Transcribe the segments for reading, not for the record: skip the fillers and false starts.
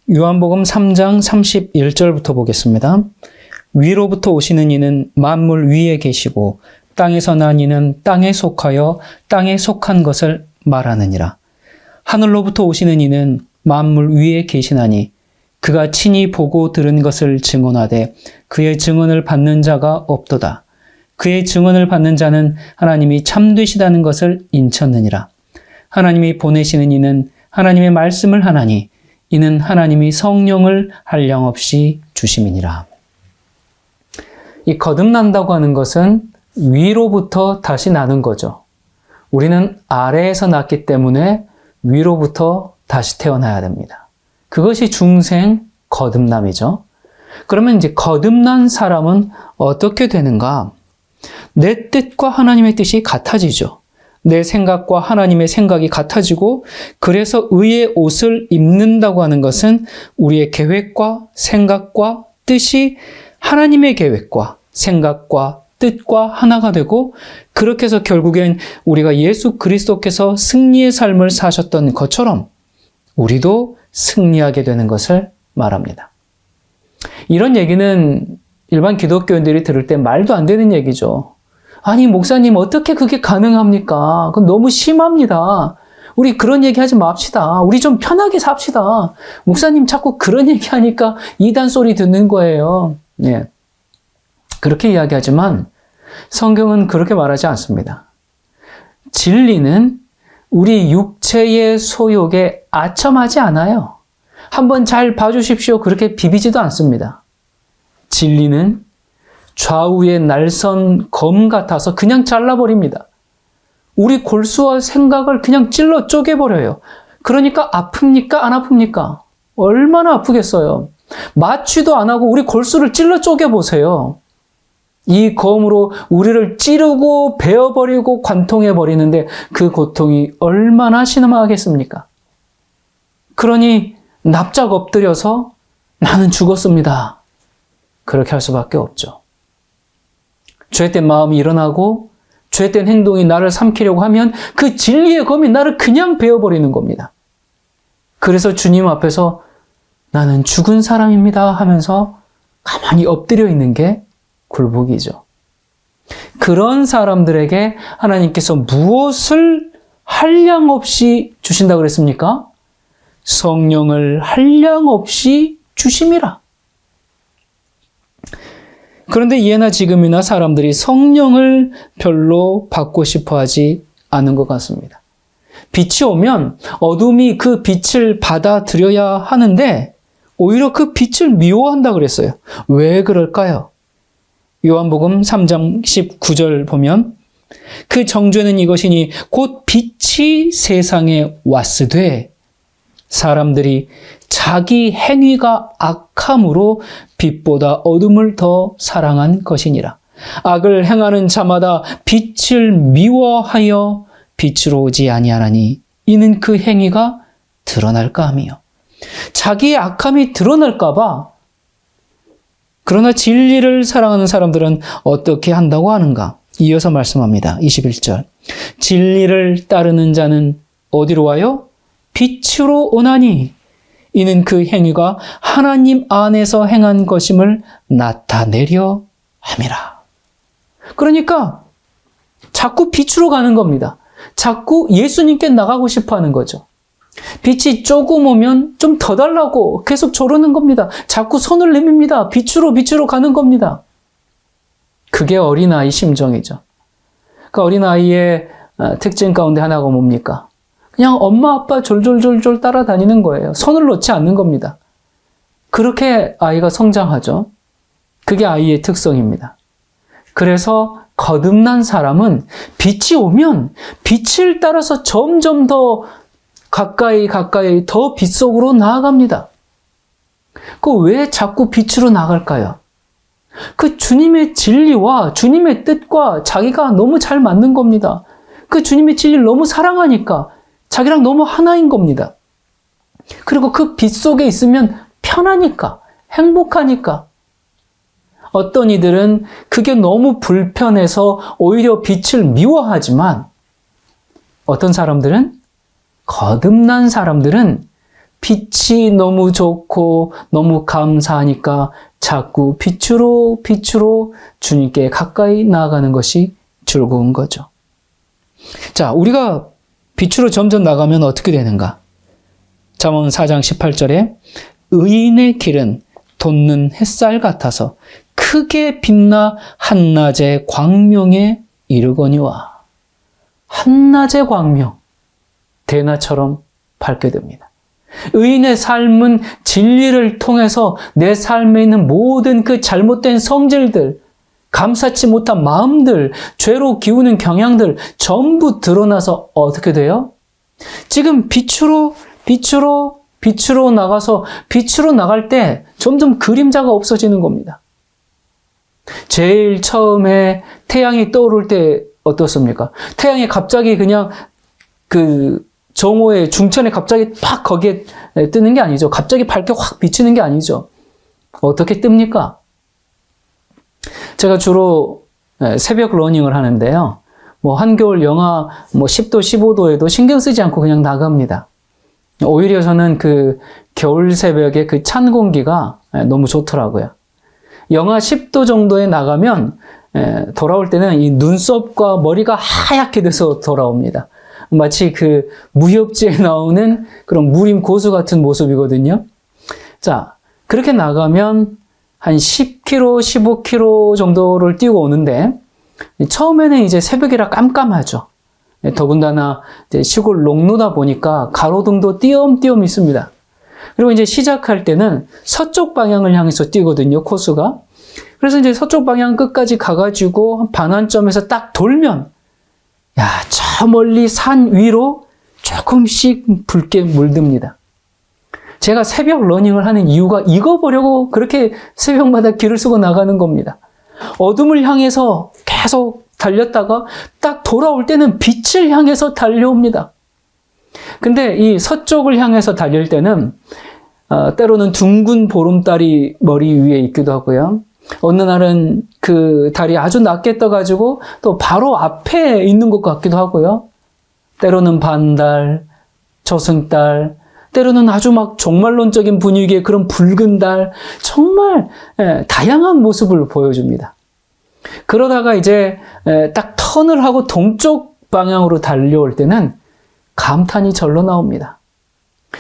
요한복음 3장 31절부터 보겠습니다. 위로부터 오시는 이는 만물 위에 계시고 땅에서 난 이는 땅에 속하여 땅에 속한 것을 말하느니라. 하늘로부터 오시는 이는 만물 위에 계시나니 그가 친히 보고 들은 것을 증언하되 그의 증언을 받는 자가 없도다. 그의 증언을 받는 자는 하나님이 참되시다는 것을 인쳤느니라. 하나님이 보내시는 이는 하나님의 말씀을 하나니 이는 하나님이 성령을 한량없이 주심이니라. 이 거듭난다고 하는 것은 위로부터 다시 나는 거죠. 우리는 아래에서 났기 때문에 위로부터 다시 태어나야 됩니다. 그것이 중생 거듭남이죠. 그러면 이제 거듭난 사람은 어떻게 되는가? 내 뜻과 하나님의 뜻이 같아지죠. 내 생각과 하나님의 생각이 같아지고, 그래서 의의 옷을 입는다고 하는 것은 우리의 계획과 생각과 뜻이 하나님의 계획과 생각과 뜻과 하나가 되고, 그렇게 해서 결국엔 우리가 예수 그리스도께서 승리의 삶을 사셨던 것처럼 우리도 승리하게 되는 것을 말합니다. 이런 얘기는 일반 기독교인들이 들을 때 말도 안 되는 얘기죠. 아니, 목사님, 어떻게 그게 가능합니까? 그건 너무 심합니다. 우리 그런 얘기 하지 맙시다. 우리 좀 편하게 삽시다. 목사님 자꾸 그런 얘기 하니까 이단 소리 듣는 거예요. 예. 그렇게 이야기하지만 성경은 그렇게 말하지 않습니다. 진리는 우리 육체의 소욕에 아첨하지 않아요. 한번 잘 봐주십시오. 그렇게 비비지도 않습니다. 진리는 좌우의 날선 검 같아서 그냥 잘라버립니다. 우리 골수와 생각을 그냥 찔러 쪼개버려요. 그러니까 아픕니까? 안 아픕니까? 얼마나 아프겠어요. 마취도 안 하고 우리 골수를 찔러 쪼개보세요. 이 검으로 우리를 찌르고 베어버리고 관통해버리는데 그 고통이 얼마나 신음하겠습니까? 그러니 납작 엎드려서 나는 죽었습니다. 그렇게 할 수밖에 없죠. 죄된 마음이 일어나고 죄된 행동이 나를 삼키려고 하면 그 진리의 검이 나를 그냥 베어버리는 겁니다. 그래서 주님 앞에서 나는 죽은 사람입니다 하면서 가만히 엎드려 있는 게 굴복이죠. 그런 사람들에게 하나님께서 무엇을 한량없이 주신다고 그랬습니까? 성령을 한량없이 주심이라. 그런데 예나 지금이나 사람들이 성령을 별로 받고 싶어 하지 않은 것 같습니다. 빛이 오면 어둠이 그 빛을 받아들여야 하는데 오히려 그 빛을 미워한다 그랬어요. 왜 그럴까요? 요한복음 3장 19절 보면 그 정죄는 이것이니 곧 빛이 세상에 왔으되 사람들이 자기 행위가 악함으로 빛보다 어둠을 더 사랑한 것이니라. 악을 행하는 자마다 빛을 미워하여 빛으로 오지 아니하나니 이는 그 행위가 드러날까 하며. 자기의 악함이 드러날까 봐. 그러나 진리를 사랑하는 사람들은 어떻게 한다고 하는가? 이어서 말씀합니다. 21절. 진리를 따르는 자는 어디로 와요? 빛으로 오나니 이는 그 행위가 하나님 안에서 행한 것임을 나타내려 함이라. 그러니까 자꾸 빛으로 가는 겁니다. 자꾸 예수님께 나가고 싶어 하는 거죠. 빛이 조금 오면 좀 더 달라고 계속 조르는 겁니다. 자꾸 손을 내밉니다. 빛으로 가는 겁니다. 그게 어린아이 심정이죠. 그 어린아이의 특징 가운데 하나가 뭡니까? 그냥 엄마 아빠 졸졸졸졸 따라다니는 거예요. 손을 놓지 않는 겁니다. 그렇게 아이가 성장하죠. 그게 아이의 특성입니다. 그래서 거듭난 사람은 빛이 오면 빛을 따라서 점점 더 가까이 더 빛 속으로 나아갑니다. 그 왜 자꾸 빛으로 나갈까요? 그 주님의 진리와 주님의 뜻과 자기가 너무 잘 맞는 겁니다. 그 주님의 진리를 너무 사랑하니까 자기랑 너무 하나인 겁니다. 그리고 그 빛 속에 있으면 편하니까, 행복하니까. 어떤 이들은 그게 너무 불편해서 오히려 빛을 미워하지만 어떤 사람들은, 거듭난 사람들은 빛이 너무 좋고 너무 감사하니까 자꾸 빛으로 주님께 가까이 나아가는 것이 즐거운 거죠. 자, 우리가 빛으로 점점 나가면 어떻게 되는가? 잠언 4장 18절에 의인의 길은 돋는 햇살 같아서 크게 빛나 한낮의 광명에 이르거니와. 한낮의 광명, 대낮처럼 밝게 됩니다. 의인의 삶은 진리를 통해서 내 삶에 있는 모든 그 잘못된 성질들, 감사치 못한 마음들, 죄로 기우는 경향들 전부 드러나서 어떻게 돼요? 지금 빛으로 나가서 빛으로 나갈 때 점점 그림자가 없어지는 겁니다. 제일 처음에 태양이 떠오를 때 어떻습니까? 태양이 갑자기 그냥 그 정오의 중천에 갑자기 팍 거기에 뜨는 게 아니죠. 갑자기 밝게 확 비치는 게 아니죠. 어떻게 뜹니까? 제가 주로 새벽 러닝을 하는데요. 한겨울 영하 10도, 15도에도 신경 쓰지 않고 그냥 나갑니다. 오히려 저는 그 겨울 새벽에 그 찬 공기가 너무 좋더라고요. 영하 10도 정도에 나가면 돌아올 때는 이 눈썹과 머리가 하얗게 돼서 돌아옵니다. 마치 그 무협지에 나오는 그런 무림 고수 같은 모습이거든요. 자, 그렇게 나가면 한 10km, 15km 정도를 뛰고 오는데 처음에는 이제 새벽이라 깜깜하죠. 더군다나 이제 시골 농로다 보니까 가로등도 띄엄띄엄 있습니다. 그리고 이제 시작할 때는 서쪽 방향을 향해서 뛰거든요, 코스가. 그래서 이제 서쪽 방향 끝까지 가가지고 반환점에서 딱 돌면, 야, 저 멀리 산 위로 조금씩 붉게 물듭니다. 제가 새벽 러닝을 하는 이유가 이거 보려고 그렇게 새벽마다 길을 쓰고 나가는 겁니다. 어둠을 향해서 계속 달렸다가 딱 돌아올 때는 빛을 향해서 달려옵니다. 근데 이 서쪽을 향해서 달릴 때는 때로는 둥근 보름달이 머리 위에 있기도 하고요. 어느 날은 그 달이 아주 낮게 떠가지고 또 바로 앞에 있는 것 같기도 하고요. 때로는 반달, 저승달, 때로는 아주 막 종말론적인 분위기의 그런 붉은 달, 정말 다양한 모습을 보여줍니다. 그러다가 이제 딱 턴을 하고 동쪽 방향으로 달려올 때는 감탄이 절로 나옵니다.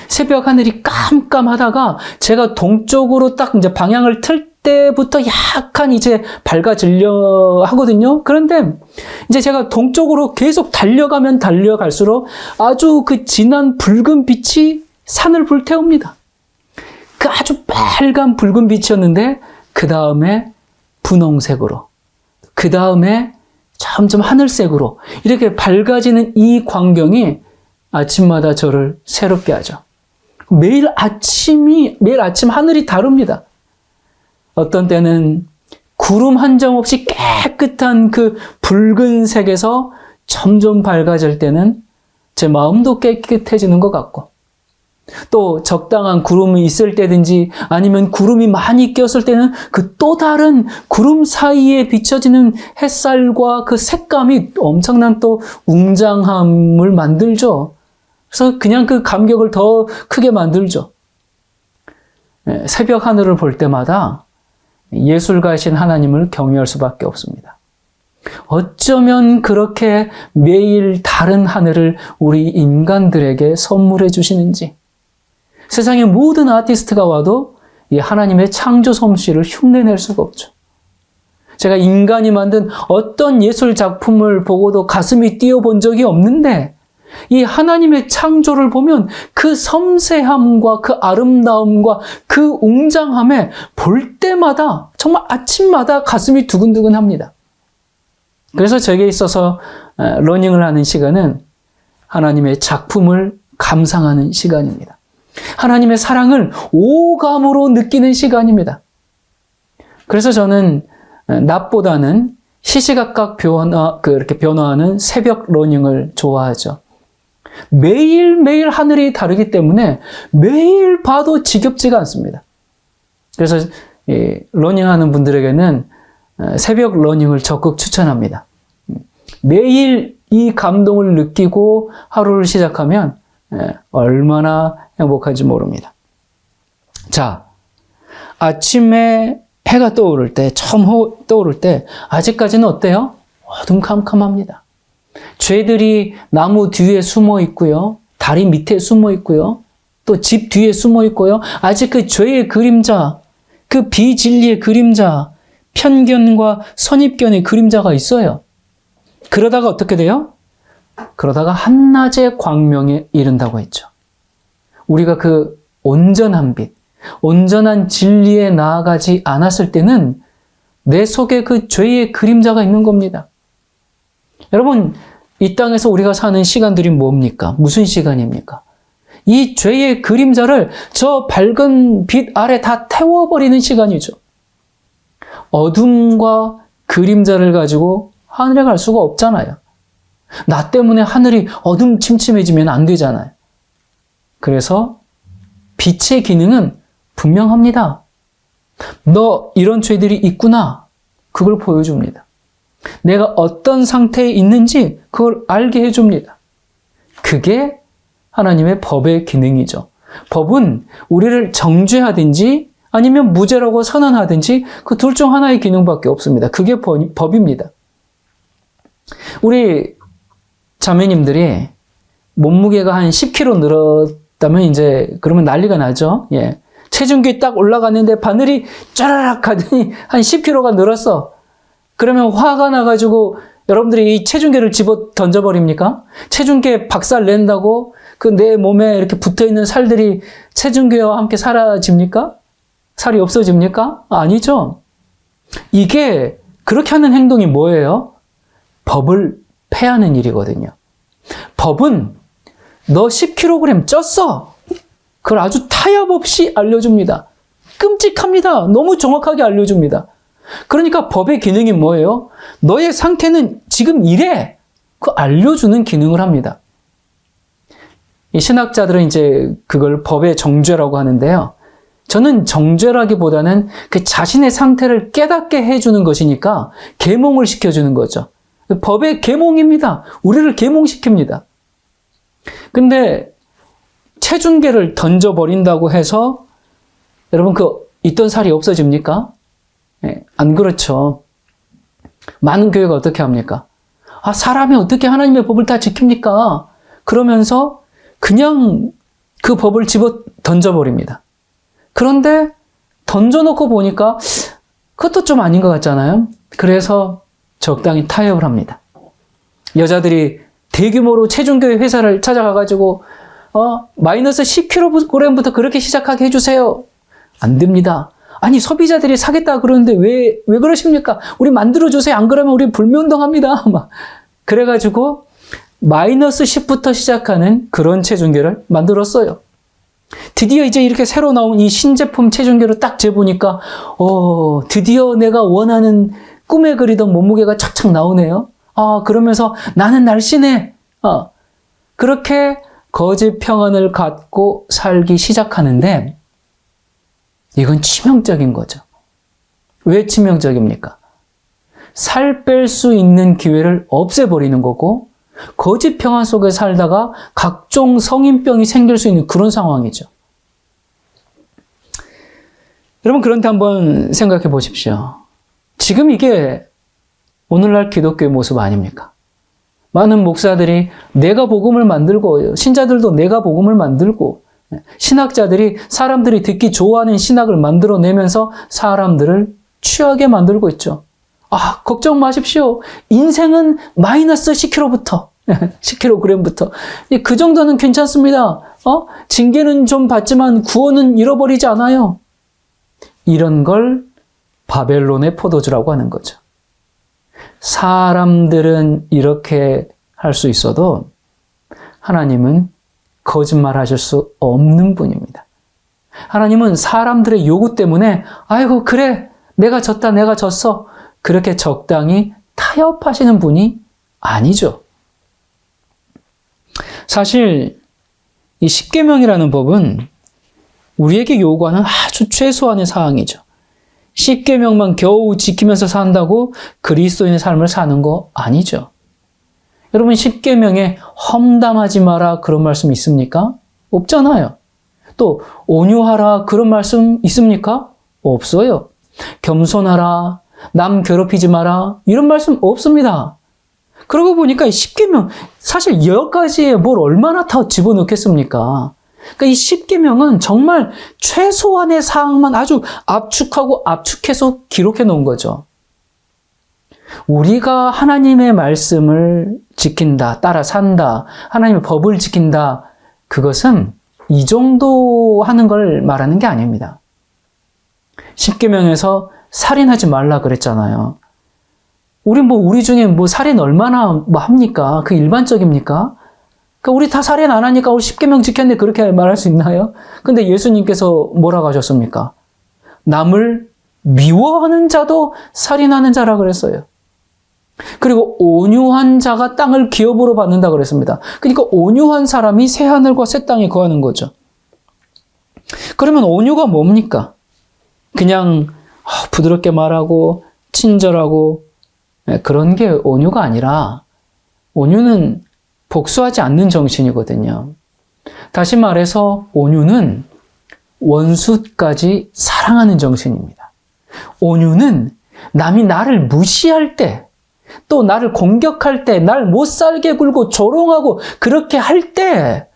새벽 하늘이 깜깜하다가 제가 동쪽으로 딱 이제 방향을 틀 때부터 약간 이제 밝아지려 하거든요. 그런데 이제 제가 동쪽으로 계속 달려가면 달려갈수록 아주 그 진한 붉은 빛이 산을 불태웁니다. 그 아주 빨간 붉은 빛이었는데 그 다음에 분홍색으로, 그 다음에 점점 하늘색으로 이렇게 밝아지는 이 광경이 아침마다 저를 새롭게 하죠. 매일 아침 하늘이 다릅니다. 어떤 때는 구름 한 점 없이 깨끗한 그 붉은색에서 점점 밝아질 때는 제 마음도 깨끗해지는 것 같고, 또 적당한 구름이 있을 때든지 아니면 구름이 많이 꼈을 때는 그 또 다른 구름 사이에 비춰지는 햇살과 그 색감이 엄청난 또 웅장함을 만들죠. 그래서 그냥 그 감격을 더 크게 만들죠. 새벽 하늘을 볼 때마다 예술가이신 하나님을 경외할 수밖에 없습니다. 어쩌면 그렇게 매일 다른 하늘을 우리 인간들에게 선물해 주시는지, 세상의 모든 아티스트가 와도 이 하나님의 창조 솜씨를 흉내낼 수가 없죠. 제가 인간이 만든 어떤 예술 작품을 보고도 가슴이 뛰어본 적이 없는데 이 하나님의 창조를 보면 그 섬세함과 그 아름다움과 그 웅장함에 볼 때마다 정말 아침마다 가슴이 두근두근합니다. 그래서 저에게 있어서 러닝을 하는 시간은 하나님의 작품을 감상하는 시간입니다. 하나님의 사랑을 오감으로 느끼는 시간입니다. 그래서 저는 낮보다는 시시각각 이렇게 변화하는 새벽 러닝을 좋아하죠. 매일매일 하늘이 다르기 때문에 매일 봐도 지겹지가 않습니다. 그래서 러닝하는 분들에게는 새벽 러닝을 적극 추천합니다. 매일 이 감동을 느끼고 하루를 시작하면 얼마나 행복할지 모릅니다. 자, 아침에 해가 떠오를 때, 처음 떠오를 때 아직까지는 어때요? 어둠캄캄합니다. 죄들이 나무 뒤에 숨어 있고요. 다리 밑에 숨어 있고요. 또 집 뒤에 숨어 있고요. 아직 그 죄의 그림자, 그 비진리의 그림자, 편견과 선입견의 그림자가 있어요. 그러다가 어떻게 돼요? 그러다가 한낮의 광명에 이른다고 했죠. 우리가 그 온전한 빛, 온전한 진리에 나아가지 않았을 때는 내 속에 그 죄의 그림자가 있는 겁니다. 여러분, 이 땅에서 우리가 사는 시간들이 뭡니까? 무슨 시간입니까? 이 죄의 그림자를 저 밝은 빛 아래 다 태워버리는 시간이죠. 어둠과 그림자를 가지고 하늘에 갈 수가 없잖아요. 나 때문에 하늘이 어둠침침해지면 안 되잖아요. 그래서 빛의 기능은 분명합니다. 너 이런 죄들이 있구나. 그걸 보여줍니다. 내가 어떤 상태에 있는지 그걸 알게 해줍니다. 그게 하나님의 법의 기능이죠. 법은 우리를 정죄하든지 아니면 무죄라고 선언하든지 그 둘 중 하나의 기능밖에 없습니다. 그게 법입니다. 우리 자매님들이 몸무게가 한 10kg 늘었다면 이제 그러면 난리가 나죠. 예. 체중계 딱 올라갔는데 바늘이 쫘라락 하더니 한 10kg가 늘었어. 그러면 화가 나가지고 여러분들이 이 체중계를 집어 던져버립니까? 체중계 박살 낸다고 그 내 몸에 이렇게 붙어있는 살들이 체중계와 함께 사라집니까? 살이 없어집니까? 아니죠. 이게 그렇게 하는 행동이 뭐예요? 법을 폐하는 일이거든요. 법은 너 10kg 쪘어. 그걸 아주 타협 없이 알려줍니다. 끔찍합니다. 너무 정확하게 알려줍니다. 그러니까 법의 기능이 뭐예요? 너의 상태는 지금 이래. 그거 알려주는 기능을 합니다. 이 신학자들은 이제 그걸 법의 정죄라고 하는데요. 저는 정죄라기보다는 그 자신의 상태를 깨닫게 해주는 것이니까 계몽을 시켜주는 거죠. 법의 계몽입니다. 우리를 계몽시킵니다. 근데 체중계를 던져버린다고 해서 여러분 그 있던 살이 없어집니까? 네, 안 그렇죠. 많은 교회가 어떻게 합니까? 아, 사람이 어떻게 하나님의 법을 다 지킵니까? 그러면서 그냥 그 법을 집어 던져버립니다. 그런데 던져놓고 보니까 그것도 좀 아닌 것 같잖아요. 그래서 적당히 타협을 합니다. 여자들이 대규모로 체중계의 회사를 찾아가가지고 마이너스 10kg부터 그렇게 시작하게 해주세요. 안 됩니다. 아니 소비자들이 사겠다 그러는데 왜 그러십니까? 우리 만들어주세요. 안 그러면 우리 불매운동합니다. 막 그래가지고 마이너스 10부터 시작하는 그런 체중계를 만들었어요. 드디어 이제 이렇게 새로 나온 이 신제품 체중계를 딱 재보니까 드디어 내가 원하는 꿈에 그리던 몸무게가 착착 나오네요. 그러면서 나는 날씬해. 그렇게 거짓 평안을 갖고 살기 시작하는데 이건 치명적인 거죠. 왜 치명적입니까? 살 뺄 수 있는 기회를 없애버리는 거고 거짓 평안 속에 살다가 각종 성인병이 생길 수 있는 그런 상황이죠. 여러분 그런데 한번 생각해 보십시오. 지금 이게 오늘날 기독교의 모습 아닙니까? 많은 목사들이 내가 복음을 만들고 신자들도 내가 복음을 만들고 신학자들이 사람들이 듣기 좋아하는 신학을 만들어내면서 사람들을 취하게 만들고 있죠. 걱정 마십시오. 인생은 마이너스 10kg부터 10kg부터 그 정도는 괜찮습니다. 징계는 좀 받지만 구원은 잃어버리지 않아요. 이런 걸 바벨론의 포도주라고 하는 거죠. 사람들은 이렇게 할 수 있어도 하나님은 거짓말 하실 수 없는 분입니다. 하나님은 사람들의 요구 때문에 아이고 그래 내가 졌다 내가 졌어 그렇게 적당히 타협하시는 분이 아니죠. 사실 이 십계명이라는 법은 우리에게 요구하는 아주 최소한의 사항이죠. 십계명만 겨우 지키면서 산다고 그리스도인의 삶을 사는 거 아니죠. 여러분 십계명에 험담하지 마라 그런 말씀 있습니까? 없잖아요. 또 온유하라 그런 말씀 있습니까? 없어요. 겸손하라, 남 괴롭히지 마라 이런 말씀 없습니다. 그러고 보니까 이 10계명 사실 10가지에 뭘 얼마나 더 집어넣겠습니까? 그러니까 이 10계명은 정말 최소한의 사항만 아주 압축하고 압축해서 기록해 놓은 거죠. 우리가 하나님의 말씀을 지킨다, 따라 산다, 하나님의 법을 지킨다, 그것은 이 정도 하는 걸 말하는 게 아닙니다. 10계명에서 살인하지 말라 그랬잖아요. 우리 중에 살인 얼마나 합니까? 그 일반적입니까? 그러니까 우리 다 살인 안 하니까 10계명 지켰네 그렇게 말할 수 있나요? 근데 예수님께서 뭐라고 하셨습니까? 남을 미워하는 자도 살인하는 자라 그랬어요. 그리고 온유한 자가 땅을 기업으로 받는다 그랬습니다. 그러니까 온유한 사람이 새 하늘과 새 땅에 거하는 거죠. 그러면 온유가 뭡니까? 그냥 부드럽게 말하고 친절하고 그런 게 온유가 아니라 온유는 복수하지 않는 정신이거든요. 다시 말해서 온유는 원수까지 사랑하는 정신입니다. 온유는 남이 나를 무시할 때, 또 나를 공격할 때, 날 못 살게 굴고 조롱하고 그렇게 할 때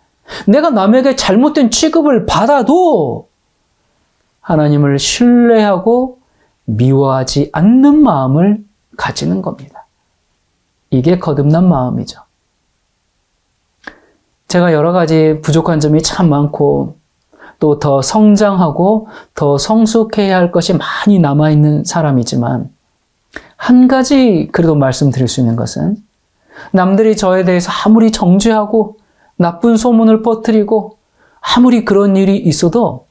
내가 남에게 잘못된 취급을 받아도 하나님을 신뢰하고 미워하지 않는 마음을 가지는 겁니다. 이게 거듭난 마음이죠. 제가 여러 가지 부족한 점이 참 많고 또 더 성장하고 더 성숙해야 할 것이 많이 남아있는 사람이지만 한 가지 그래도 말씀드릴 수 있는 것은 남들이 저에 대해서 아무리 정죄하고 나쁜 소문을 퍼뜨리고 아무리 그런 일이 있어도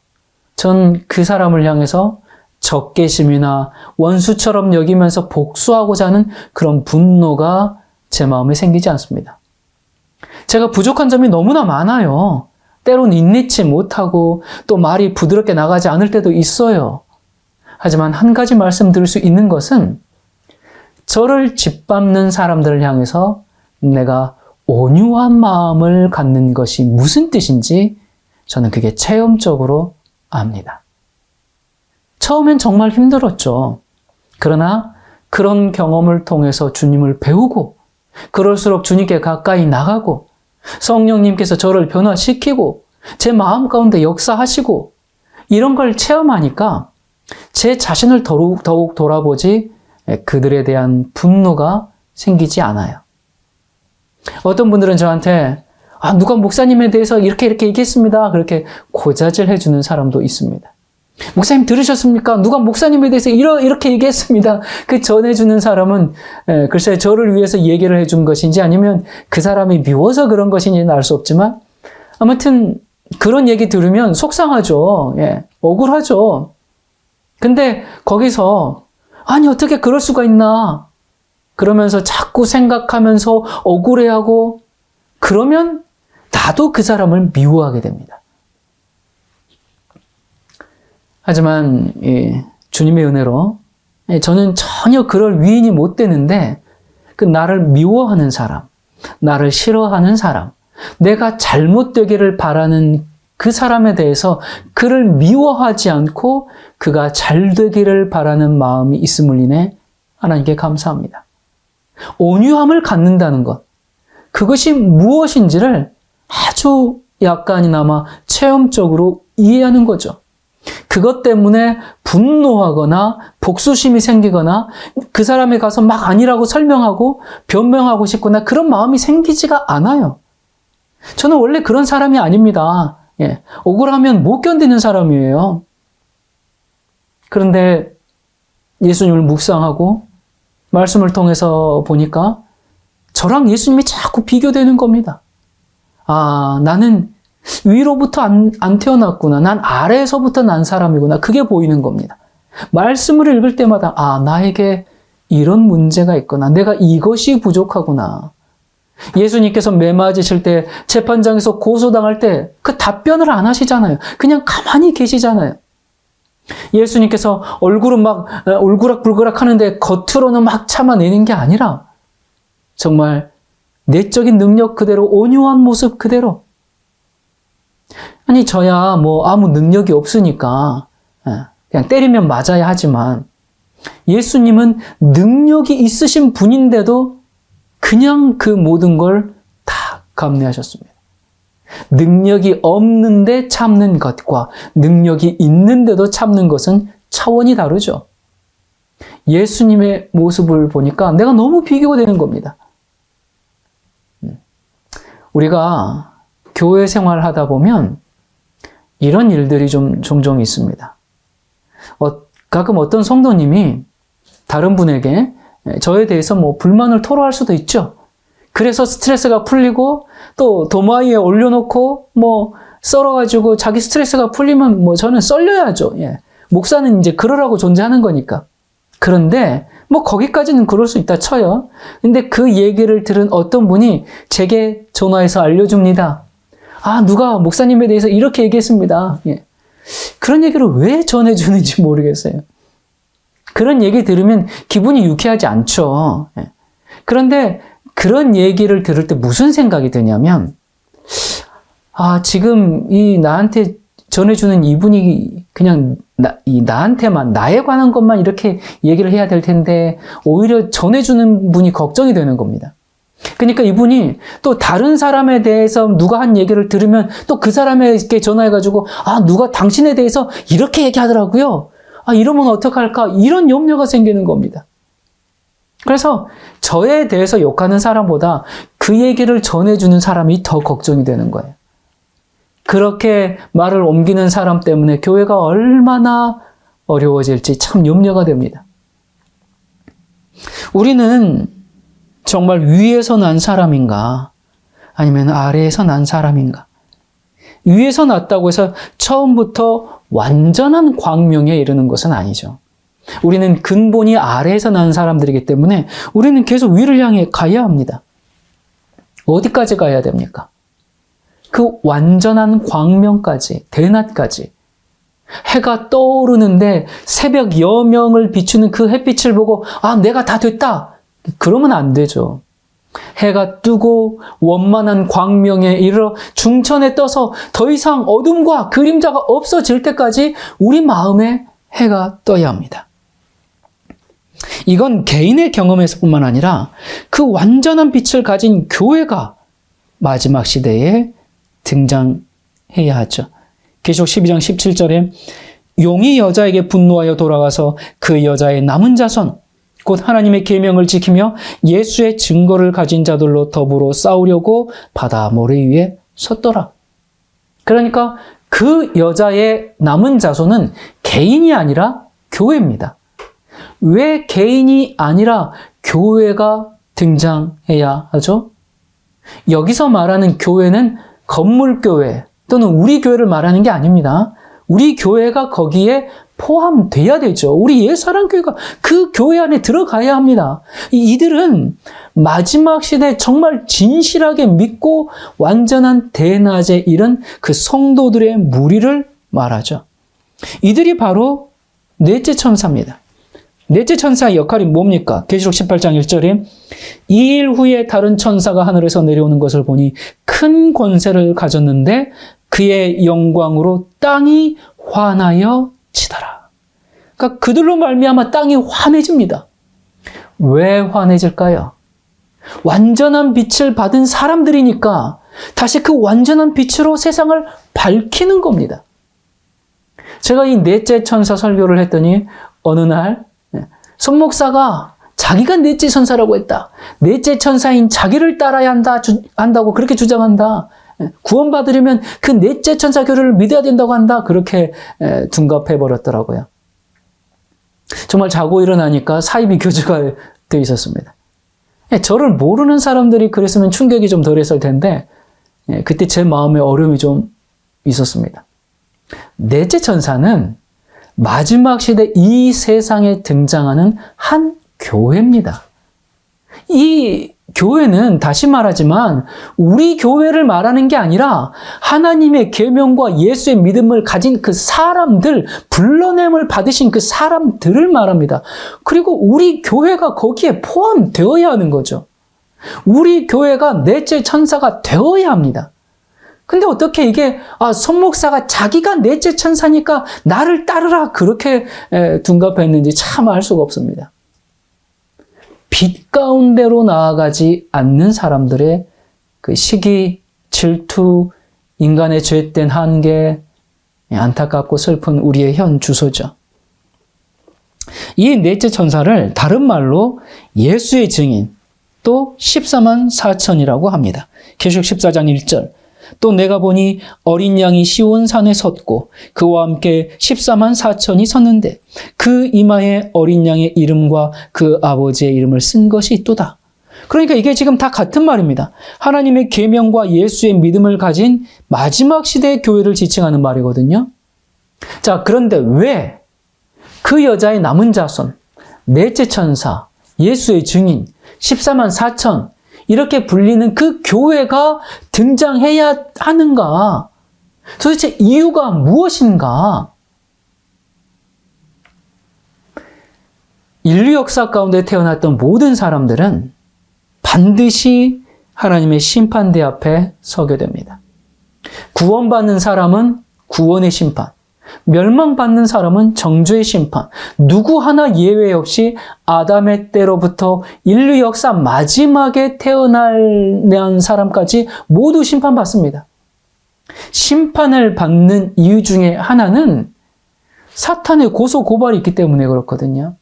전 그 사람을 향해서 적개심이나 원수처럼 여기면서 복수하고자 하는 그런 분노가 제 마음에 생기지 않습니다. 제가 부족한 점이 너무나 많아요. 때론 인내치 못하고 또 말이 부드럽게 나가지 않을 때도 있어요. 하지만 한 가지 말씀드릴 수 있는 것은 저를 짓밟는 사람들을 향해서 내가 온유한 마음을 갖는 것이 무슨 뜻인지 저는 그게 체험적으로 압니다. 처음엔 정말 힘들었죠. 그러나 그런 경험을 통해서 주님을 배우고 그럴수록 주님께 가까이 나가고 성령님께서 저를 변화시키고 제 마음 가운데 역사하시고 이런 걸 체험하니까 제 자신을 더욱 돌아보지 그들에 대한 분노가 생기지 않아요. 어떤 분들은 저한테 누가 목사님에 대해서 이렇게 얘기했습니다. 그렇게 고자질 해주는 사람도 있습니다. 목사님 들으셨습니까? 누가 목사님에 대해서 이렇게 얘기했습니다. 그 전해주는 사람은 글쎄 저를 위해서 얘기를 해준 것인지 아니면 그 사람이 미워서 그런 것인지는 알 수 없지만 아무튼 그런 얘기 들으면 속상하죠. 억울하죠. 근데 거기서 아니 어떻게 그럴 수가 있나 그러면서 자꾸 생각하면서 억울해하고 그러면 나도 그 사람을 미워하게 됩니다. 하지만 주님의 은혜로 저는 전혀 그럴 위인이 못 되는데 그 나를 미워하는 사람, 나를 싫어하는 사람, 내가 잘못되기를 바라는 그 사람에 대해서 그를 미워하지 않고 그가 잘 되기를 바라는 마음이 있음을 인해 하나님께 감사합니다. 온유함을 갖는다는 것, 그것이 무엇인지를 아주 약간이나마 체험적으로 이해하는 거죠. 그것 때문에 분노하거나 복수심이 생기거나 그 사람에 가서 막 아니라고 설명하고 변명하고 싶거나 그런 마음이 생기지가 않아요. 저는 원래 그런 사람이 아닙니다. 억울하면 못 견디는 사람이에요. 그런데 예수님을 묵상하고 말씀을 통해서 보니까 저랑 예수님이 자꾸 비교되는 겁니다. 나는 위로부터 안 태어났구나. 난 아래에서부터 난 사람이구나. 그게 보이는 겁니다. 말씀을 읽을 때마다 나에게 이런 문제가 있구나. 내가 이것이 부족하구나. 예수님께서 매 맞으실 때 재판장에서 고소당할 때 그 답변을 안 하시잖아요. 그냥 가만히 계시잖아요. 예수님께서 얼굴은 막 울그락불그락 하는데 겉으로는 막 참아내는 게 아니라 정말 내적인 능력 그대로 온유한 모습 그대로 아니 저야 뭐 아무 능력이 없으니까 그냥 때리면 맞아야 하지만 예수님은 능력이 있으신 분인데도 그냥 그 모든 걸 다 감내하셨습니다. 능력이 없는데 참는 것과 능력이 있는데도 참는 것은 차원이 다르죠. 예수님의 모습을 보니까 내가 너무 비교가 되는 겁니다. 우리가 교회 생활하다 보면 이런 일들이 좀 종종 있습니다. 가끔 어떤 성도님이 다른 분에게 저에 대해서 뭐 불만을 토로할 수도 있죠. 그래서 스트레스가 풀리고 또 도마 위에 올려놓고 뭐 썰어가지고 자기 스트레스가 풀리면 뭐 저는 썰려야죠. 예. 목사는 이제 그러라고 존재하는 거니까. 그런데 뭐 거기까지는 그럴 수 있다 쳐요. 근데 그 얘기를 들은 어떤 분이 제게 전화해서 알려줍니다. 아, 누가 목사님에 대해서 이렇게 얘기했습니다. 예. 그런 얘기를 왜 전해주는지 모르겠어요. 그런 얘기 들으면 기분이 유쾌하지 않죠. 예. 그런데 그런 얘기를 들을 때 무슨 생각이 드냐면, 아, 지금 이 나한테 전해주는 이분이 그냥 나한테만, 나에 관한 것만 이렇게 얘기를 해야 될 텐데, 오히려 전해주는 분이 걱정이 되는 겁니다. 그러니까 이분이 또 다른 사람에 대해서 누가 한 얘기를 들으면 또 그 사람에게 전화해가지고, 아, 누가 당신에 대해서 이렇게 얘기하더라고요. 아, 이러면 어떡할까? 이런 염려가 생기는 겁니다. 그래서 저에 대해서 욕하는 사람보다 그 얘기를 전해주는 사람이 더 걱정이 되는 거예요. 그렇게 말을 옮기는 사람 때문에 교회가 얼마나 어려워질지 참 염려가 됩니다. 우리는 정말 위에서 난 사람인가? 아니면 아래에서 난 사람인가? 위에서 났다고 해서 처음부터 완전한 광명에 이르는 것은 아니죠. 우리는 근본이 아래에서 난 사람들이기 때문에 우리는 계속 위를 향해 가야 합니다. 어디까지 가야 됩니까? 그 완전한 광명까지, 대낮까지. 해가 떠오르는데 새벽 여명을 비추는 그 햇빛을 보고 아, 내가 다 됐다. 그러면 안 되죠. 해가 뜨고 원만한 광명에 이르러 중천에 떠서 더 이상 어둠과 그림자가 없어질 때까지 우리 마음에 해가 떠야 합니다. 이건 개인의 경험에서뿐만 아니라 그 완전한 빛을 가진 교회가 마지막 시대에 등장해야 하죠. 계시록 12장 17절에 용이 여자에게 분노하여 돌아가서 그 여자의 남은 자손 곧 하나님의 계명을 지키며 예수의 증거를 가진 자들로 더불어 싸우려고 바다 모래 위에 섰더라. 그러니까 그 여자의 남은 자손은 개인이 아니라 교회입니다. 왜 개인이 아니라 교회가 등장해야 하죠? 여기서 말하는 교회는 건물교회 또는 우리 교회를 말하는 게 아닙니다. 우리 교회가 거기에 포함돼야 되죠. 우리 옛사랑교회가 그 교회 안에 들어가야 합니다. 이들은 마지막 시대에 정말 진실하게 믿고 완전한 대낮에 이른 그 성도들의 무리를 말하죠. 이들이 바로 넷째 천사입니다. 넷째 천사의 역할이 뭡니까? 계시록 18장 1절에 2일 후에 다른 천사가 하늘에서 내려오는 것을 보니 큰 권세를 가졌는데 그의 영광으로 땅이 환하여 지더라. 그러니까 그들로 말미암아 땅이 환해집니다. 왜 환해질까요? 완전한 빛을 받은 사람들이니까 다시 그 완전한 빛으로 세상을 밝히는 겁니다. 제가 이 넷째 천사 설교를 했더니 어느 날 손 목사가 자기가 넷째 천사라고 했다. 넷째 천사인 자기를 따라야 한다고 그렇게 주장한다. 구원받으려면 그 넷째 천사 교리를 믿어야 된다고 한다. 그렇게 둔갑해버렸더라고요. 정말 자고 일어나니까 사이비 교주가 되어 있었습니다. 저를 모르는 사람들이 그랬으면 충격이 좀 덜했을 텐데 그때 제 마음에 어려움이 좀 있었습니다. 넷째 천사는 마지막 시대 이 세상에 등장하는 한 교회입니다. 이 교회는 다시 말하지만 우리 교회를 말하는 게 아니라 하나님의 계명과 예수의 믿음을 가진 그 사람들, 불러냄을 받으신 그 사람들을 말합니다. 그리고 우리 교회가 거기에 포함되어야 하는 거죠. 우리 교회가 넷째 천사가 되어야 합니다. 근데 어떻게 이게 손목사가 자기가 넷째 천사니까 나를 따르라 그렇게 둔갑했는지 참 알 수가 없습니다. 빛 가운데로 나아가지 않는 사람들의 그 시기, 질투, 인간의 죄된 한계, 안타깝고 슬픈 우리의 현 주소죠. 이 넷째 천사를 다른 말로 예수의 증인, 또 14만 4천이라고 합니다. 계시록 14장 1절. 또 내가 보니 어린 양이 시온산에 섰고 그와 함께 14만 4천이 섰는데 그 이마에 어린 양의 이름과 그 아버지의 이름을 쓴 것이 있도다. 그러니까 이게 지금 다 같은 말입니다. 하나님의 계명과 예수의 믿음을 가진 마지막 시대의 교회를 지칭하는 말이거든요. 자, 그런데 왜 그 여자의 남은 자손, 넷째 천사, 예수의 증인, 14만 4천 이렇게 불리는 그 교회가 등장해야 하는가? 도대체 이유가 무엇인가? 인류 역사 가운데 태어났던 모든 사람들은 반드시 하나님의 심판대 앞에 서게 됩니다. 구원받는 사람은 구원의 심판, 멸망받는 사람은 정죄의 심판, 누구 하나 예외 없이 아담의 때로부터 인류 역사 마지막에 태어난 사람까지 모두 심판받습니다. 심판을 받는 이유 중에 하나는 사탄의 고소 고발이 있기 때문에 그렇거든요.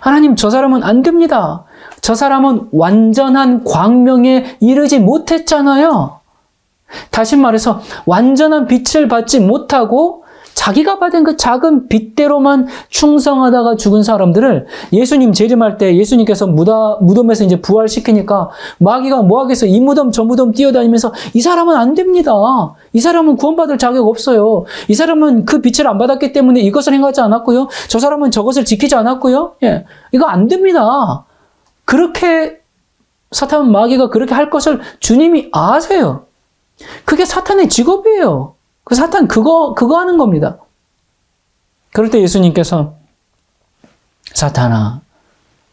하나님, 저 사람은 안 됩니다. 저 사람은 완전한 광명에 이르지 못했잖아요. 다시 말해서 완전한 빛을 받지 못하고 자기가 받은 그 작은 빛대로만 충성하다가 죽은 사람들을 예수님 재림할 때 예수님께서 무덤에서 이제 부활시키니까 마귀가 뭐 하겠어? 이 무덤 저 무덤 뛰어다니면서 이 사람은 안 됩니다. 이 사람은 구원받을 자격 없어요. 이 사람은 그 빛을 안 받았기 때문에 이것을 행하지 않았고요. 저 사람은 저것을 지키지 않았고요. 예, 이거 안 됩니다. 그렇게 사탄 마귀가 그렇게 할 것을 주님이 아세요. 그게 사탄의 직업이에요. 그 사탄 그거 하는 겁니다. 그럴 때 예수님께서 사탄아,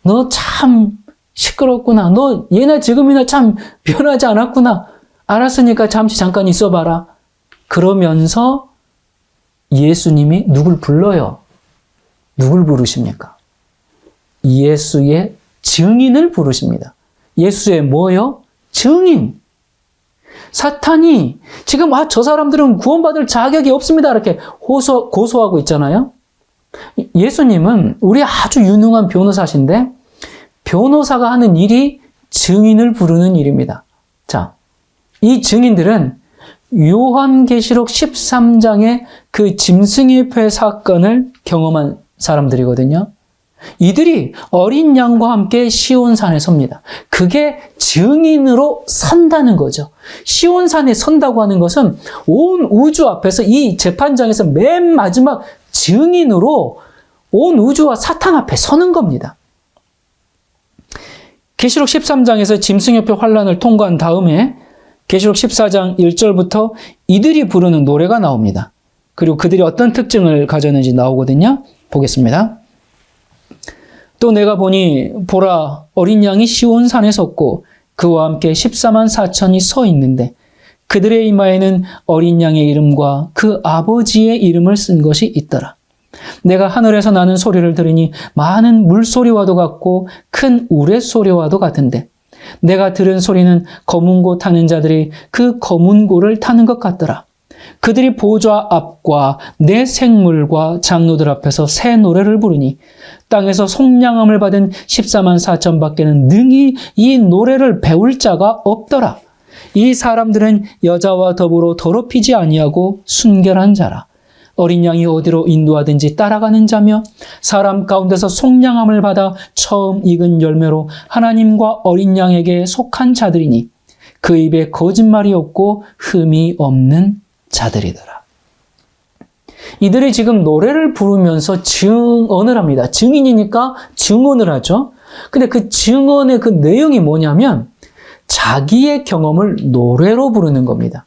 너 참 시끄럽구나. 너 예나 지금이나 참 변하지 않았구나. 알았으니까 잠깐 있어봐라. 그러면서 예수님이 누굴 불러요? 누굴 부르십니까? 예수의 증인을 부르십니다. 예수의 뭐요? 증인. 사탄이 지금 저 사람들은 구원받을 자격이 없습니다. 이렇게 고소하고 있잖아요. 예수님은 우리 아주 유능한 변호사신데 변호사가 하는 일이 증인을 부르는 일입니다. 자, 이 증인들은 요한계시록 13장의 그 짐승의 사건을 경험한 사람들이거든요. 이들이 어린 양과 함께 시온산에 섭니다. 그게 증인으로 선다는 거죠. 시온산에 선다고 하는 것은 온 우주 앞에서 이 재판장에서 맨 마지막 증인으로 온 우주와 사탄 앞에 서는 겁니다. 계시록 13장에서 짐승협회 환란을 통과한 다음에 계시록 14장 1절부터 이들이 부르는 노래가 나옵니다. 그리고 그들이 어떤 특징을 가졌는지 나오거든요. 보겠습니다. 또 내가 보니 보라, 어린 양이 시온산에 섰고 그와 함께 14만 4천이 서 있는데 그들의 이마에는 어린 양의 이름과 그 아버지의 이름을 쓴 것이 있더라. 내가 하늘에서 나는 소리를 들으니 많은 물소리와도 같고 큰 우레소리와도 같은데 내가 들은 소리는 검은 고 타는 자들이 그 검은 고를 타는 것 같더라. 그들이 보좌 앞과 내 생물과 장로들 앞에서 새 노래를 부르니 땅에서 속량함을 받은 14만 4천 밖에는 능히 이 노래를 배울 자가 없더라. 이 사람들은 여자와 더불어 더럽히지 아니하고 순결한 자라. 어린 양이 어디로 인도하든지 따라가는 자며 사람 가운데서 속량함을 받아 처음 익은 열매로 하나님과 어린 양에게 속한 자들이니 그 입에 거짓말이 없고 흠이 없는 자들이더라. 이들이 지금 노래를 부르면서 증언을 합니다. 증인이니까 증언을 하죠. 근데 그 증언의 그 내용이 뭐냐면 자기의 경험을 노래로 부르는 겁니다.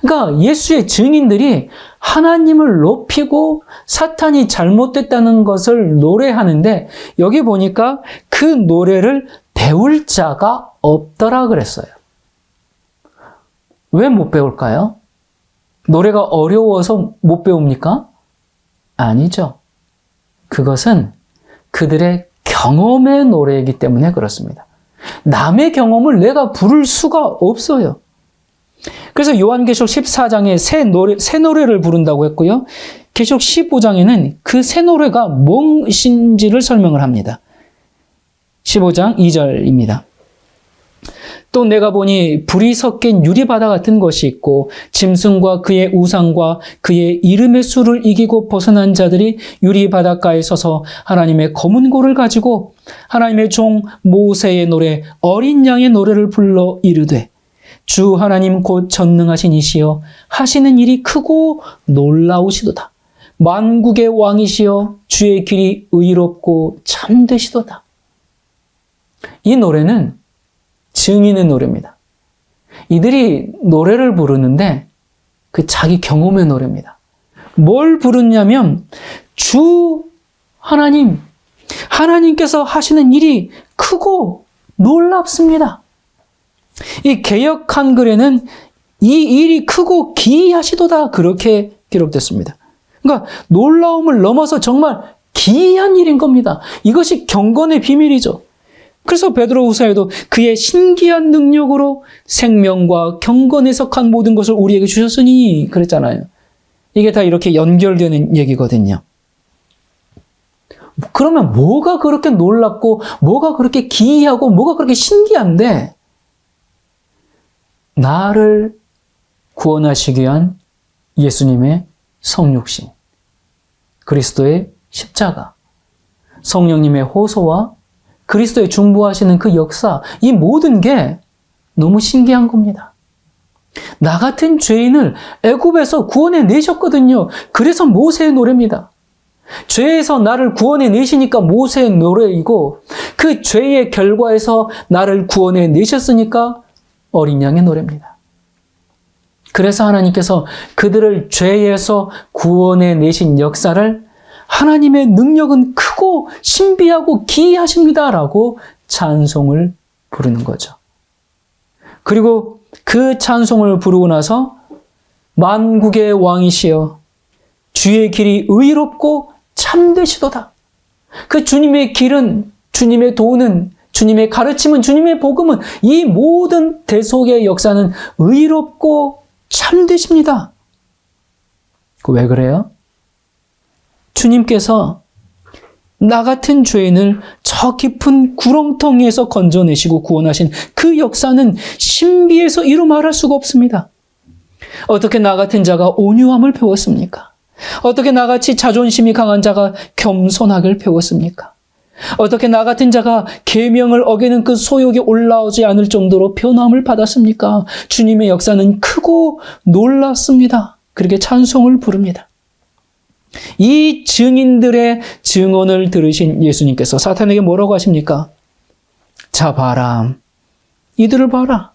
그러니까 예수의 증인들이 하나님을 높이고 사탄이 잘못됐다는 것을 노래하는데 여기 보니까 그 노래를 배울 자가 없더라 그랬어요. 왜 못 배울까요? 노래가 어려워서 못 배웁니까? 아니죠. 그것은 그들의 경험의 노래이기 때문에 그렇습니다. 남의 경험을 내가 부를 수가 없어요. 그래서 요한계시록 14장에 새 노래를 부른다고 했고요. 계시록 15장에는 그 새 노래가 무엇인지를 설명을 합니다. 15장 2절입니다. 또 내가 보니 불이 섞인 유리바다 같은 것이 있고 짐승과 그의 우상과 그의 이름의 수를 이기고 벗어난 자들이 유리바닷가에 서서 하나님의 검은 고를 가지고 하나님의 종 모세의 노래 어린 양의 노래를 불러 이르되 주 하나님 곧 전능하신 이시여 하시는 일이 크고 놀라우시도다. 만국의 왕이시여 주의 길이 의롭고 참되시도다. 이 노래는 증인의 노래입니다. 이들이 노래를 부르는데 그 자기 경험의 노래입니다. 뭘 부르냐면 주 하나님께서 하시는 일이 크고 놀랍습니다. 이 개역 한글에는 이 일이 크고 기이하시도다 그렇게 기록됐습니다. 그러니까 놀라움을 넘어서 정말 기이한 일인 겁니다. 이것이 경건의 비밀이죠. 그래서 베드로후서에도 그의 신기한 능력으로 생명과 경건에 속한 모든 것을 우리에게 주셨으니 그랬잖아요. 이게 다 이렇게 연결되는 얘기거든요. 그러면 뭐가 그렇게 놀랍고 뭐가 그렇게 기이하고 뭐가 그렇게 신기한데 나를 구원하시기 위한 예수님의 성육신, 그리스도의 십자가, 성령님의 호소와 그리스도의 중보하시는 그 역사, 이 모든 게 너무 신기한 겁니다. 나 같은 죄인을 애굽에서 구원해 내셨거든요. 그래서 모세의 노래입니다. 죄에서 나를 구원해 내시니까 모세의 노래이고 그 죄의 결과에서 나를 구원해 내셨으니까 어린 양의 노래입니다. 그래서 하나님께서 그들을 죄에서 구원해 내신 역사를 하나님의 능력은 크고 신비하고 기이하십니다라고 찬송을 부르는 거죠. 그리고 그 찬송을 부르고 나서 만국의 왕이시여 주의 길이 의롭고 참되시도다. 그 주님의 길은, 주님의 도는, 주님의 가르침은, 주님의 복음은, 이 모든 대속의 역사는 의롭고 참되십니다. 왜 그래요? 주님께서 나 같은 죄인을 저 깊은 구렁텅이에서 건져내시고 구원하신 그 역사는 신비해서 이루 말할 수가 없습니다. 어떻게 나 같은 자가 온유함을 배웠습니까? 어떻게 나같이 자존심이 강한 자가 겸손하길 배웠습니까? 어떻게 나 같은 자가 계명을 어기는 그 소욕이 올라오지 않을 정도로 변함을 받았습니까? 주님의 역사는 크고 놀랍습니다. 그렇게 찬송을 부릅니다. 이 증인들의 증언을 들으신 예수님께서 사탄에게 뭐라고 하십니까? 자, 봐라. 이들을 봐라.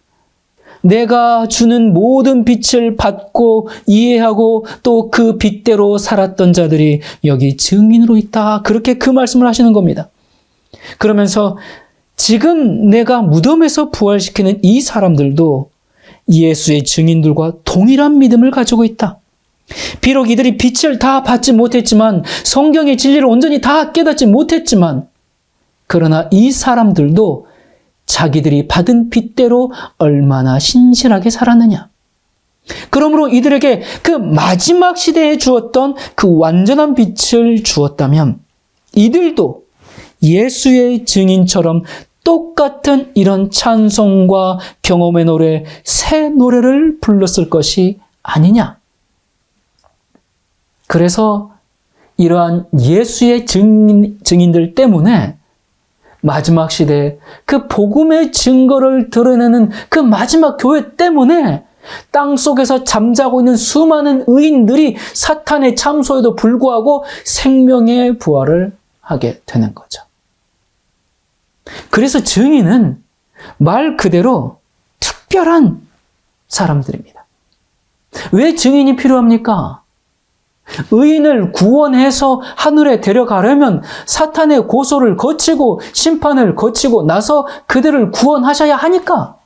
내가 주는 모든 빛을 받고 이해하고 또 그 빛대로 살았던 자들이 여기 증인으로 있다. 그렇게 그 말씀을 하시는 겁니다. 그러면서 지금 내가 무덤에서 부활시키는 이 사람들도 예수의 증인들과 동일한 믿음을 가지고 있다. 비록 이들이 빛을 다 받지 못했지만 성경의 진리를 온전히 다 깨닫지 못했지만 그러나 이 사람들도 자기들이 받은 빛대로 얼마나 신실하게 살았느냐. 그러므로 이들에게 그 마지막 시대에 주었던 그 완전한 빛을 주었다면 이들도 예수의 증인처럼 똑같은 이런 찬송과 경험의 노래, 새 노래를 불렀을 것이 아니냐. 그래서 이러한 예수의 증인들 때문에 마지막 시대에 그 복음의 증거를 드러내는 그 마지막 교회 때문에 땅속에서 잠자고 있는 수많은 의인들이 사탄의 참소에도 불구하고 생명의 부활을 하게 되는 거죠. 그래서 증인은 말 그대로 특별한 사람들입니다. 왜 증인이 필요합니까? 의인을 구원해서 하늘에 데려가려면 사탄의 고소를 거치고 심판을 거치고 나서 그들을 구원하셔야 하니까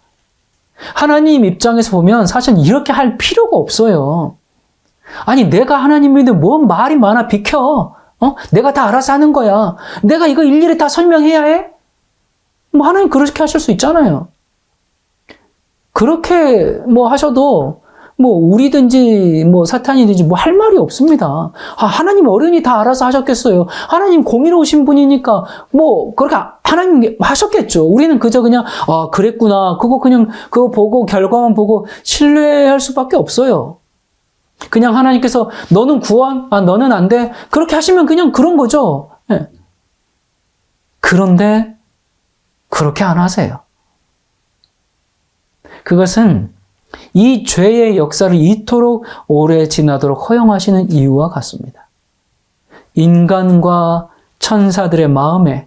하나님 입장에서 보면 사실 이렇게 할 필요가 없어요. 아니, 내가 하나님인데 뭔 말이 많아, 비켜. 내가 다 알아서 하는 거야. 내가 이거 일일이 다 설명해야 해? 뭐 하나님 그렇게 하실 수 있잖아요. 그렇게 뭐 하셔도 뭐 우리든지 뭐 사탄이든지 뭐 할 말이 없습니다. 하나님 어른이 다 알아서 하셨겠어요. 하나님 공의로우신 분이니까 뭐 그렇게 하나님 하셨겠죠. 우리는 그저 그냥 그랬구나. 그거 보고 결과만 보고 신뢰할 수밖에 없어요. 그냥 하나님께서 너는 구원, 너는 안 돼. 그렇게 하시면 그냥 그런 거죠. 네. 그런데 그렇게 안 하세요. 그것은 이 죄의 역사를 이토록 오래 지나도록 허용하시는 이유와 같습니다. 인간과 천사들의 마음에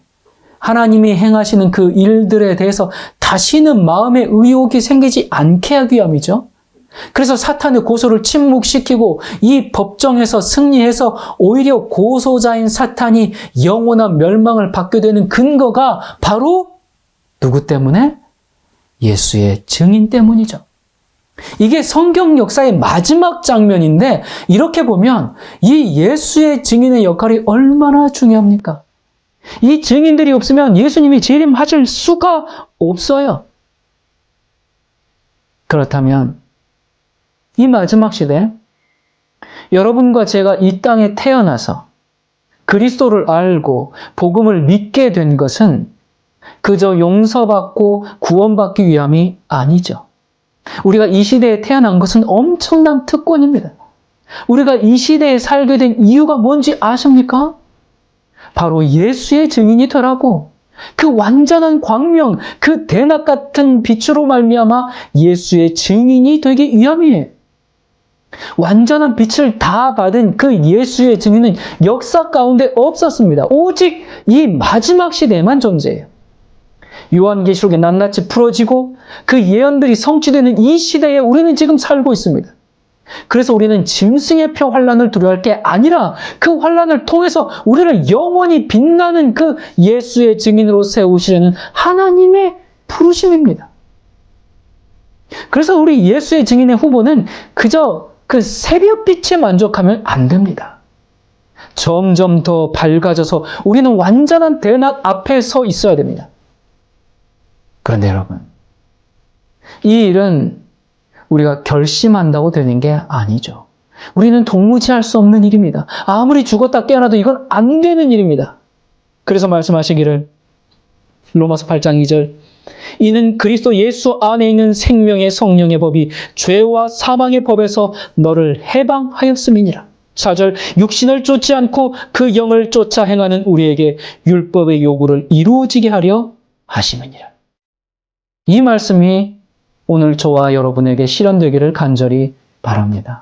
하나님이 행하시는 그 일들에 대해서 다시는 마음의 의혹이 생기지 않게 하기 위함이죠. 그래서 사탄의 고소를 침묵시키고 이 법정에서 승리해서 오히려 고소자인 사탄이 영원한 멸망을 받게 되는 근거가 바로 누구 때문에? 예수의 증인 때문이죠. 이게 성경 역사의 마지막 장면인데 이렇게 보면 이 예수의 증인의 역할이 얼마나 중요합니까? 이 증인들이 없으면 예수님이 재림하실 수가 없어요. 그렇다면 이 마지막 시대 여러분과 제가 이 땅에 태어나서 그리스도를 알고 복음을 믿게 된 것은 그저 용서받고 구원받기 위함이 아니죠. 우리가 이 시대에 태어난 것은 엄청난 특권입니다. 우리가 이 시대에 살게 된 이유가 뭔지 아십니까? 바로 예수의 증인이 되라고. 그 완전한 광명, 그 대낮 같은 빛으로 말미암아 예수의 증인이 되기 위함이에요. 완전한 빛을 다 받은 그 예수의 증인은 역사 가운데 없었습니다. 오직 이 마지막 시대에만 존재해요. 요한계시록에 낱낱이 풀어지고 그 예언들이 성취되는 이 시대에 우리는 지금 살고 있습니다. 그래서 우리는 짐승의 표 환란을 두려워할 게 아니라 그 환란을 통해서 우리를 영원히 빛나는 그 예수의 증인으로 세우시려는 하나님의 부르심입니다. 그래서 우리 예수의 증인의 후보는 그저 그 새벽빛에 만족하면 안 됩니다. 점점 더 밝아져서 우리는 완전한 대낮 앞에 서 있어야 됩니다. 그런데 여러분, 이 일은 우리가 결심한다고 되는 게 아니죠. 우리는 도무지 할 수 없는 일입니다. 아무리 죽었다 깨어나도 이건 안 되는 일입니다. 그래서 말씀하시기를 로마서 8장 2절 이는 그리스도 예수 안에 있는 생명의 성령의 법이 죄와 사망의 법에서 너를 해방하였음이니라. 4절 육신을 쫓지 않고 그 영을 쫓아 행하는 우리에게 율법의 요구를 이루어지게 하려 하심이니라. 이 말씀이 오늘 저와 여러분에게 실현되기를 간절히 바랍니다.